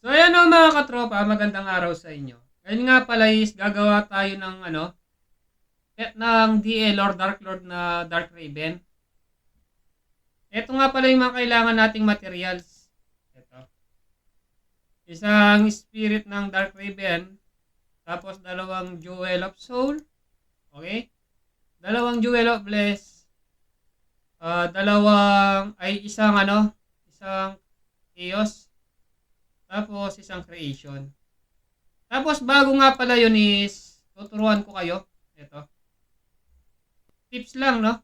So ayan o mga katropa, magandang araw sa inyo. Ngayon nga pala is gagawa tayo ng ng DL or Dark Lord na Dark Raven. Ito nga pala yung mga kailangan nating materials. Ito. Isang spirit ng Dark Raven, tapos dalawang Jewel of Soul, okay? Dalawang Jewel of Bless, isang Chaos, tapos isang Creation. Tapos bago nga pala yun is tuturuan ko kayo. Ito. Tips lang, no?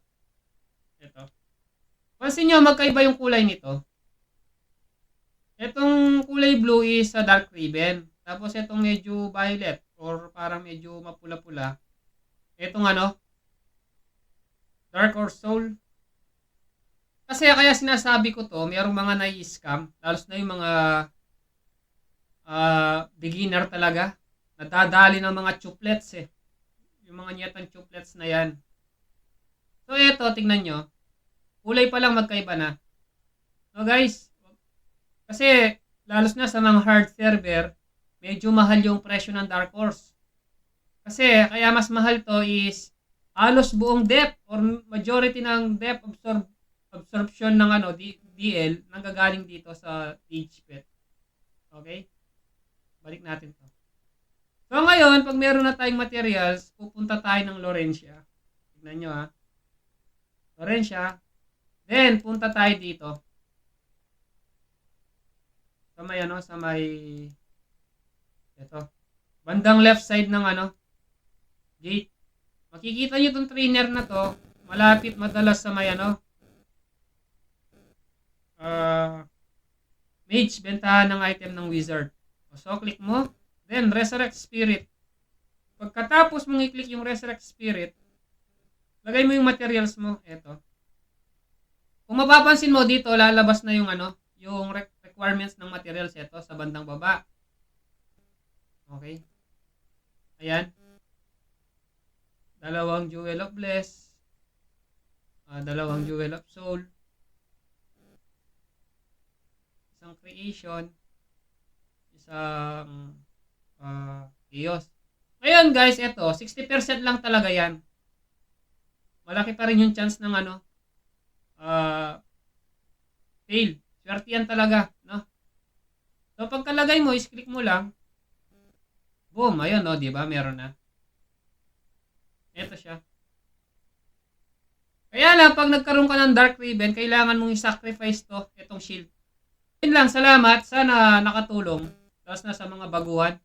Ito. Pansin nyo, magkaiba yung kulay nito. Itong kulay blue is sa Dark Raven. Tapos itong medyo violet or parang medyo mapula-pula. Itong Dark or Soul. Kasi kaya sinasabi ko to, mayroong mga nai-scam. Lalo na yung mga beginner talaga. Nadadali ng mga chuplets eh. Yung mga nyetang chuplets na yan. So ito, tingnan nyo. Kulay pa lang magkaiba na. So guys, kasi lalos na sa mga hard server, medyo mahal yung presyo ng Dark Horse. Kasi kaya mas mahal to is halos buong depth or majority ng depth absorption ng DL nanggagaling dito sa Age Pet. Okay? Balik natin to. So ngayon, pag meron na tayong materials, pupunta tayo ng Laurentia. Tignan nyo ha. Laurentia. Then, punta tayo dito. Sa may ito. Bandang left side ng gate. Makikita nyo itong trainer na to. Malapit madalas sa may mage, bentahan ng item ng wizard. So, click mo. Then, Resurrect Spirit. Pagkatapos mong i-click yung Resurrect Spirit, lagay mo yung materials mo. Ito. Kung mapapansin mo dito, lalabas na yung yung requirements ng materials ito sa bandang baba. Okay. Ayan. Dalawang Jewel of Bless. Dalawang Jewel of Soul. Isang Creation. Isang Chaos. Ngayon guys, ito, 60% lang talaga yan. Malaki pa rin yung chance ng fail. Swerte yan talaga, no? So pagkalagay mo, is-click mo lang. Boom, ayun, no, di ba? Meron na. Ito siya. Kaya lang, pag nagkaroon ka ng Dark Raven, kailangan mong i-sacrifice to, itong shield. Yun lang, salamat. Sana nakatulong. Tapos na sa mga baguhan.